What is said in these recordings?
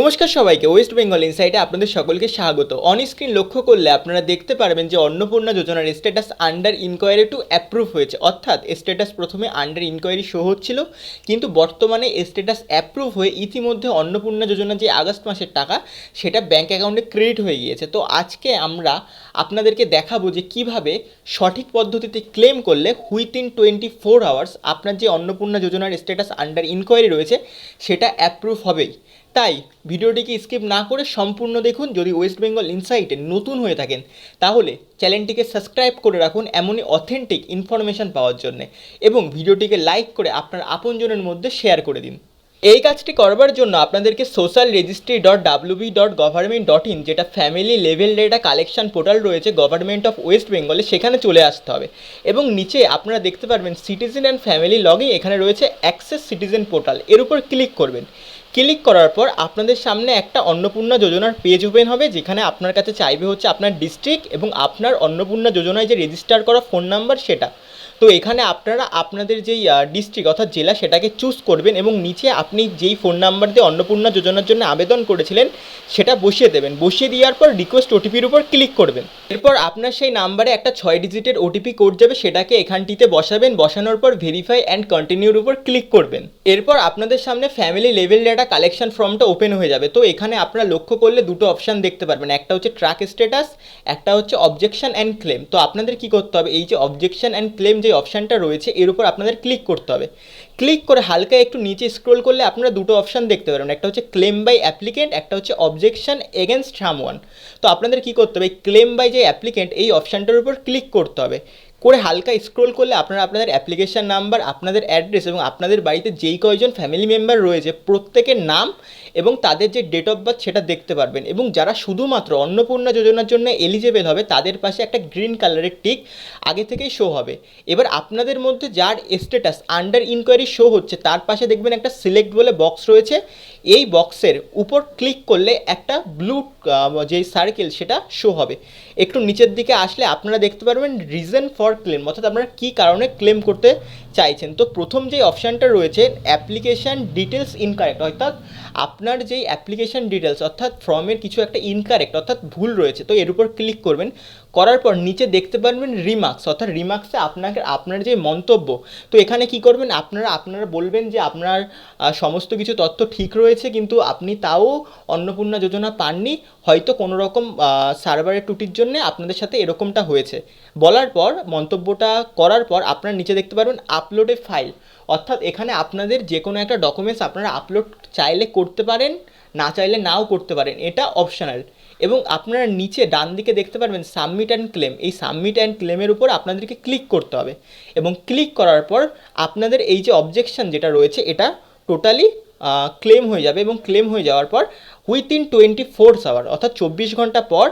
নমস্কার সবাইকে, ওয়েস্ট বেঙ্গল ইনসাইটে আপনাদের সকলকে স্বাগত। অন স্ক্রিন লক্ষ্য করলে আপনারা দেখতে পারবেন যে অন্নপূর্ণা যোজনার status under inquiry to approve হয়েছে। অর্থাৎ স্ট্যাটাস প্রথমে আন্ডার ইনকোয়ারি শো হচ্ছিল, কিন্তু বর্তমানে স্ট্যাটাস অ্যাপ্রুভ হয়ে ইতিমধ্যে অন্নপূর্ণা যোজনা যে আগস্ট মাসের টাকা সেটা ব্যাঙ্ক অ্যাকাউন্টে ক্রেডিট হয়ে গিয়েছে। তো আজকে আমরা আপনাদেরকে দেখাবো যে কিভাবে সঠিক পদ্ধতিতে ক্লেম করলে উইথিন 24 আওয়ার্স আপনার যে অন্নপূর্ণা যোজনার স্ট্যাটাস আন্ডার ইনকোয়ারি রয়েছে সেটা অ্যাপ্রুভ হবেই। তাই ভিডিওটিকে স্কিপ না করে সম্পূর্ণ দেখুন। যদি ওয়েস্ট বেঙ্গল ইনসাইটে নতুন হয়ে থাকেন তাহলে চ্যানেলটিকে সাবস্ক্রাইব করে রাখুন এমনই অথেন্টিক ইনফরমেশান পাওয়ার জন্যে, এবং ভিডিওটিকে লাইক করে আপনার আপনজনের মধ্যে শেয়ার করে দিন। এই কাজটি করবার জন্য আপনাদেরকে social registry.wb.government.in যেটা family level data collection portal রয়েছে গভর্নমেন্ট অফ ওয়েস্ট বেঙ্গলে, সেখানে চলে আসতে হবে। এবং নিচে আপনারা দেখতে পারবেন সিটিজেন অ্যান্ড ফ্যামিলি লগইন, এখানে রয়েছে অ্যাক্সেস সিটিজেন পোর্টাল, এর উপর ক্লিক করবেন। ক্লিক করার পর আপনাদের সামনে একটা অন্নপূর্ণা যোজনার পেজ ওপেন হবে, যেখানে আপনার কাছে চাইবে হচ্ছে আপনার ডিস্ট্রিক্ট এবং আপনার অন্নপূর্ণা যোজনায় যে রেজিস্টার করা ফোন নাম্বার সেটা। তো এখানে আপনারা আপনাদের যেই ডিস্ট্রিক্ট অর্থাৎ জেলা সেটাকে চুজ করবেন, এবং নিচে আপনি যেই ফোন নাম্বার দিয়ে অন্নপূর্ণা যোজনার জন্য আবেদন করেছিলেন সেটা বসিয়ে দেবেন। বসিয়ে দেওয়ার পর রিকোয়েস্ট ওটিপির উপর ক্লিক করবেন। এরপর আপনার সেই নাম্বারে একটা 6 ডিজিটের ওটিপি কোড যাবে, সেটাকে এখানটিতে বসাবেন। বসানোর পর ভেরিফাই অ্যান্ড কন্টিনিউর উপর ক্লিক করবেন। এরপর আপনাদের সামনে ফ্যামিলি লেভেল ডেটা কালেকশন ফর্মটা ওপেন হয়ে যাবে। তো এখানে আপনারা লক্ষ্য করলে দুটো অপশান দেখতে পারবেন, একটা হচ্ছে ট্র্যাক স্ট্যাটাস, একটা হচ্ছে অবজেকশন অ্যান্ড ক্লেম। তো আপনাদের কি করতে হবে, এই যে অবজেকশন অ্যান্ড ক্লেম যে অপশানটা রয়েছে এর উপর আপনাদের ক্লিক করতে হবে। ক্লিক করে হালকা একটু নিচে স্ক্রোল করলে আপনারা দুটো অপশান দেখতে পারবেন, একটা হচ্ছে ক্লেম বাই অ্যাপ্লিকেন্ট, একটা হচ্ছে অবজেকশন এগেনস্ট সামওয়ান। তো আপনাদের কি করতে হবে, ক্লেম বাই যে অ্যাপ্লিকেন্ট এই অপশানটার উপর ক্লিক করতে হবে। করে হালকা স্ক্রোল করলে আপনারা আপনাদের অ্যাপ্লিকেশন নাম্বার, আপনাদের অ্যাড্রেস এবং আপনাদের বাড়িতে যেই কয়জন ফ্যামিলি মেম্বার রয়েছে প্রত্যেকের নাম এবং তাদের যে ডেট অফ বার্থ সেটা দেখতে পারবেন। এবং যারা শুধুমাত্র অন্নপূর্ণা যোজনার জন্য এলিজেবল হবে তাদের পাশে একটা গ্রিন কালারের টিক আগে থেকেই শো হবে। এবার আপনাদের মধ্যে যার স্ট্যাটাস আন্ডার ইনকোয়ারি শো হচ্ছে তার পাশে দেখবেন একটা সিলেক্ট বলে বক্স রয়েছে। এই বক্সের উপর ক্লিক করলে একটা ব্লু যে সার্কেল সেটা শো হবে। একটু নিচের দিকে আসলে আপনারা দেখতে পারবেন রিজন ফর ক্লেম, অর্থাৎ আপনারা কী কারণে ক্লেম করতে চাইছেন। তো প্রথম যে অপশানটা রয়েছে অ্যাপ্লিকেশান ডিটেলস ইনকারেক্ট, অর্থাৎ আপনার যেই অ্যাপ্লিকেশান ডিটেলস অর্থাৎ ফর্মের কিছু একটা ইনকারেক্ট অর্থাৎ ভুল রয়েছে, তো এর উপর ক্লিক করবেন। করার পর নিচে দেখতে পারবেন রিমার্কস, অর্থাৎ রিমার্কসে আপনার যে মন্তব্য। তো এখানে কি করবেন, আপনারা বলবেন যে আপনার সমস্ত কিছু তথ্য ঠিক রয়েছে, কিন্তু আপনি তাও অন্নপূর্ণা যোজনা পাননি, হয়তো কোনো রকম সার্ভারের ত্রুটির জন্য আপনাদের সাথে এরকমটা হয়েছে। বলার পর মন্তব্যটা করার পর আপনারা নিচে দেখতে পারবেন আপলোডে ফাইল, অর্থাৎ এখানে আপনাদের যে কোনো একটা ডকুমেন্টস আপনারা আপলোড চাইলে করতে পারেন, না চাইলে নাও করতে পারেন, এটা অপশনাল। এবং আপনারা নিচে ডান দিকে দেখতে পারবেন সাবমিট অ্যান্ড ক্লেম, এই সাবমিট অ্যান্ড ক্লেমের উপর আপনাদেরকে ক্লিক করতে হবে। এবং ক্লিক করার পর আপনাদের এই যে অবজেকশন যেটা রয়েছে এটা টোটালি ক্লেম হয়ে যাবে। এবং ক্লেম হয়ে যাওয়ার পর উইথিন 24 আওয়ার অর্থাৎ 24 ঘন্টা পর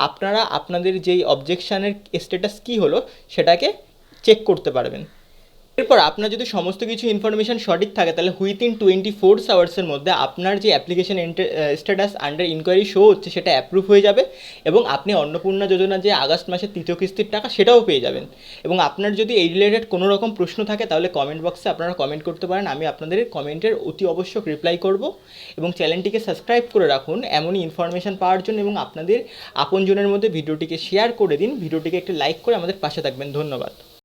আপনারা আপনাদের যেই অবজেকশানের স্ট্যাটাস কী হলো সেটাকে চেক করতে পারবেন। এরপর আপনার যদি সমস্ত কিছু ইনফরমেশান সঠিক থাকে তাহলে উইথিন 24 আওয়ার্সের মধ্যে আপনার যে application status under inquiry show হচ্ছে সেটা অ্যাপ্রুভ হয়ে যাবে, এবং আপনি অন্নপূর্ণা যোজনার যে আগস্ট মাসের তৃতীয় কিস্তির টাকা সেটাও পেয়ে যাবেন। এবং আপনার যদি এই রিলেটেড কোনো রকম প্রশ্ন থাকে তাহলে কমেন্ট বক্সে আপনারা কমেন্ট করতে পারেন, আমি আপনাদের কমেন্টের অতি অবশ্যক রিপ্লাই করব। এবং চ্যানেলটিকে সাবস্ক্রাইব করে রাখুন এমনই ইনফরমেশান পাওয়ার জন্য, এবং আপনাদের আপনজনের মধ্যে ভিডিওটিকে শেয়ার করে দিন। ভিডিওটিকে একটি লাইক করে আমাদের পাশে থাকবেন। ধন্যবাদ।